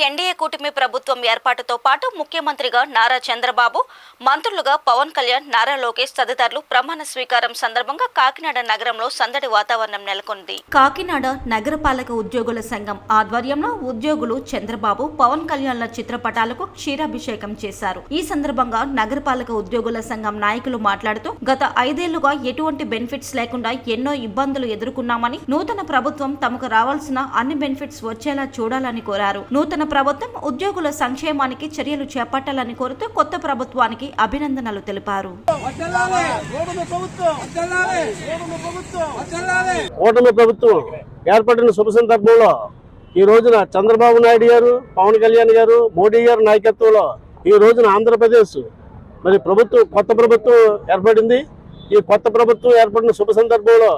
NDA కూటమి ప్రభుత్వం ఏర్పాటుతో పాటు ముఖ్యమంత్రిగా నారా చంద్రబాబు, మంత్రులుగా పవన్ కళ్యాణ్, నారా లోకేష్ తదితరులు ప్రమాణ స్వీకారం సందర్భంగా కాకినాడ నగరంలో సందడి వాతావరణం నెలకొంది. కాకినాడ నగరపాలక ఉద్యోగుల సంఘం ఆధ్వర్యంలో ఉద్యోగులు చంద్రబాబు, పవన్ కళ్యాణ్ల చిత్రపటాలకు క్షీరాభిషేకం చేశారు. ఈ సందర్భంగా నగరపాలక ఉద్యోగుల సంఘం నాయకులు మాట్లాడుతూ గత 5 ఏళ్లుగా ఎటువంటి బెనిఫిట్స్ లేకుండా ఎన్నో ఇబ్బందులు ఎదుర్కొన్నామని, నూతన ప్రభుత్వం తమకు రావాల్సిన అన్ని బెనిఫిట్స్ వచ్చేలా చూడాలని కోరారు. నూతన ప్రభుత్వం ఉద్యోగుల సంక్షేమానికి చర్యలు చేపట్టాలని కోరుతూ కొత్త ప్రభుత్వానికి అభినందనలు తెలిపారు. కూటమి ప్రభుత్వం ఏర్పడిన శుభ సందర్భంలో ఈ రోజున చంద్రబాబు నాయుడు గారు, పవన్ కళ్యాణ్ గారు, మోడీ గారు నాయకత్వంలో ఈ రోజున ఆంధ్రప్రదేశ్ మరి కొత్త ప్రభుత్వం ఏర్పడింది. ఈ కొత్త ప్రభుత్వం ఏర్పడిన శుభ సందర్భంలో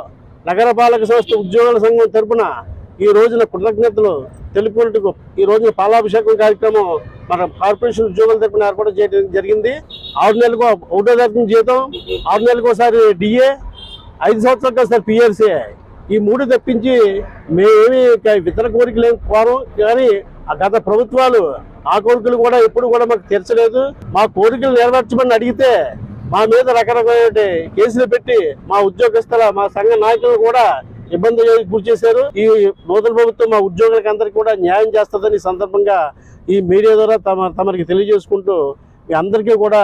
నగరపాలక సంస్థ ఉద్యోగుల సంఘం తరపున ఈ రోజున కృతజ్ఞతలు తెలుపుకుంటూ ఈ రోజున పాలాభిషేకం కార్యక్రమం మన కార్పొరేషన్ ఉద్యోగుల తరపున ఏర్పాటు చేయడం జరిగింది. 6 నెలలకు 1వ తారీఖు జీతం, 6 నెలలకు ఒకసారి డిఏ, 5 సంవత్సరాలకు ఒకసారి పిఆర్సీ, ఈ 3 తప్పించి మేమేమి ఇతర కోరికలు ఏం కోరం. కానీ గత ప్రభుత్వాలు ఆ కోరికలు కూడా ఎప్పుడు కూడా మాకు తీర్చలేదు. మా కోరికలు నెరవేర్చమని అడిగితే మా మీద రకరకాల కేసులు పెట్టి మా ఉద్యోగస్తుల, మా సంఘ నాయకులు కూడా ఇబ్బంది గురి చేశారు. ఈ నూతన ప్రభుత్వం మా ఉద్యోగులకి అందరికీ కూడా న్యాయం చేస్తుందని సందర్భంగా ఈ మీడియా ద్వారా తమరికి తెలియజేసుకుంటూ మీ అందరికీ కూడా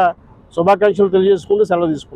శుభాకాంక్షలు తెలియజేసుకుంటూ సెలవు తీసుకుంటాం.